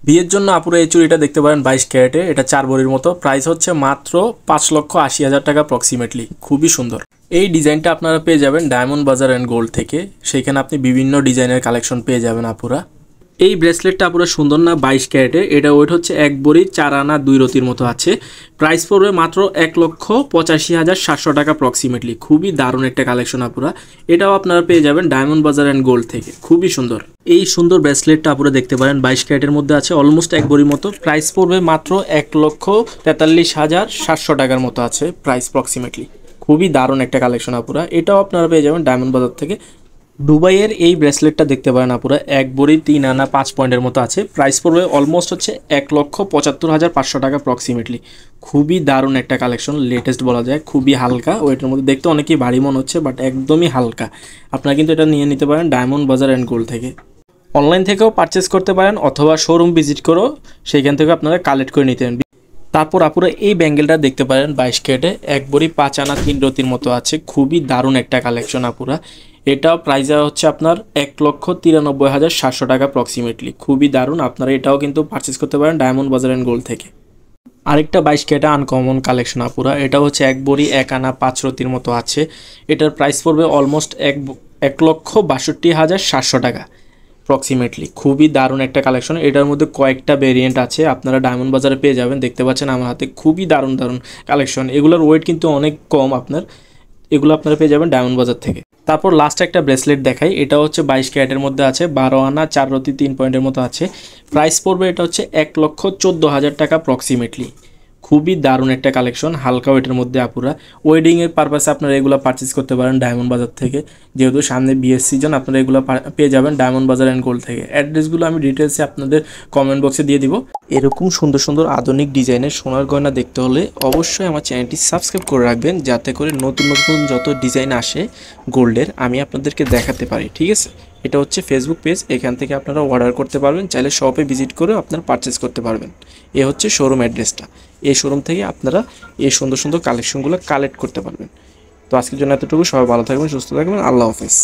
বিয়ের জন্য আপুরা এই চুড়িটা দেখতে পারেন 22 ক্যারেটে, এটা 4 ভরির মতো, প্রাইস হচ্ছে মাত্র 5,80,000 টাকা অ্যাপ্রক্সিমেটলি। খুবই সুন্দর। এই ডিজাইনটা আপনারা পেয়ে যাবেন ডায়মন্ড বাজার অ্যান্ড গোল্ড থেকে, সেইখানে আপনি বিভিন্ন ডিজাইনের কালেকশন পেয়ে যাবেন আপুরা। এই ব্রেসলেটটা পুরো সুন্দর না, 22 ক্যারেটের, এটা ওয়েট হচ্ছে 1 ভরি 4 আনা 2 রতির মতো আছে। প্রাইস পড়বে মাত্র 1,85,700 টাকা অ্যাপ্রক্সিমেটলি। খুবই দারুণ একটা কালেকশন আপুরা। এটাও আপনারা পেয়ে যাবেন ডায়মন্ড বাজার অ্যান্ড গোল্ড থেকে। খুবই সুন্দর। এই সুন্দর ব্রেসলেটটা আপুরা দেখতে পারেন 22 ক্যারেটের মধ্যে আছে, অলমোস্ট 1 ভরির মতো। প্রাইস পড়বে মাত্র 1,43,700 টাকার মতো আছে প্রাইস অ্যাপ্রক্সিমেটলি। খুবই দারুণ একটা কালেকশন আপুরা। এটাও আপনারা পেয়ে যাবেন ডায়মন্ড বাজার থেকে। দুবাইয়ের এই ব্রেসলেটটা দেখতে পারেন আপুরা, 1 ভরি 3 আনা 5 পয়েন্টের মতো আছে। প্রাইস পড়বে অলমোস্ট হচ্ছে 1,75,500 টাকা অ্যাপ্রক্সিমেটলি। খুবই দারুণ একটা কালেকশন, লেটেস্ট বলা যায়। খুবই হালকা ওয়েটের মধ্যে, দেখতে অনেকেই ভারী মনে হচ্ছে বাট একদমই হালকা। আপনারা কিন্তু এটা নিয়ে নিতে পারেন ডায়মন্ড বাজার অ্যান্ড গোল্ড থেকে। অনলাইন থেকেও পারচেস করতে পারেন অথবা শোরুম ভিজিট করেও সেইখান থেকে আপনারা কালেক্ট করে নিতে পারেন। তারপর আপুরা এই ব্যাঙ্গেলটা দেখতে পারেন 22 ক্যারেটে, 1 ভরি 5 আনা 3 রতির মতো আছে। খুবই দারুণ একটা কালেকশন আপুরা। এটাও প্রাইস হচ্ছে আপনার 1,93,700 টাকা অ্যাপ্রক্সিমেটলি। খুবই দারুণ। আপনারা এটাও কিন্তু পারচেস করতে পারেন ডায়মন্ড বাজার অ্যান্ড গোল্ড থেকে। আরেকটা 22 ক্যারেটে আনকমন কালেকশন আপুরা, এটা হচ্ছে 1 ভরি 1 আনা 5 রতির মতো আছে। এটার প্রাইস পড়বে অলমোস্ট 1,62,700 টাকা অ্যাপ্রক্সিমেটলি। খুবই দারুণ একটা কালেকশন। এটার মধ্যে কয়েকটা ভেরিয়েন্ট আছে, আপনারা ডায়মন্ড বাজারে পেয়ে যাবেন। দেখতে পাচ্ছেন আমার হাতে খুবই দারুণ দারুণ কালেকশন। এগুলোর ওয়েট কিন্তু অনেক কম আপনার, এগুলো আপনারা পেয়ে যাবেন ডায়মন্ড বাজার থেকে। তারপর লাস্ট একটা ব্রেসলেট দেখাই, এটা হচ্ছে 22 ক্যারেটের মধ্যে আছে, 12 আনা 4 রতি 3 পয়েন্টের মতো আছে। প্রাইস পড়বে এটা হচ্ছে 1,14,000 টাকা অ্যাপ্রক্সিমেটলি। খুবই দারুণ একটা কালেকশন, হালকা ওয়েটের মধ্যে আপুরা। ওয়েডিংয়ের পারপাসে আপনারা এগুলো পারচেস করতে পারেন ডায়মন্ড বাজার থেকে, যেহেতু সামনে বিয়ের সিজন। আপনারা এগুলো পেয়ে যাবেন ডায়মন্ড বাজার অ্যান্ড গোল্ড থেকে। অ্যাড্রেসগুলো আমি ডিটেলসে আপনাদের কমেন্ট বক্সে দিয়ে দিব। এরকম সুন্দর সুন্দর আধুনিক ডিজাইনের সোনার গয়না দেখতে হলে অবশ্যই আমার চ্যানেলটি সাবস্ক্রাইব করে রাখবেন, যাতে করে নতুন নতুন যত ডিজাইন আসে গোল্ডের আমি আপনাদেরকে দেখাতে পারি। ঠিক আছে, এটা হচ্ছে ফেসবুক পেজ, এখান থেকে আপনারা অর্ডার করতে পারবেন, চাইলে শপে ভিজিট করে আপনারা পারচেস করতে পারবেন। এ হচ্ছে শোরুম অ্যাড্রেসটা। এই শোরুম থেকে আপনারা এই সুন্দর সুন্দর কালেকশনগুলো কালেক্ট করতে পারবেন। তো আজকের জন্য এতটুকু। সবাই ভালো থাকবেন, সুস্থ থাকবেন। আল্লাহ হাফেজ।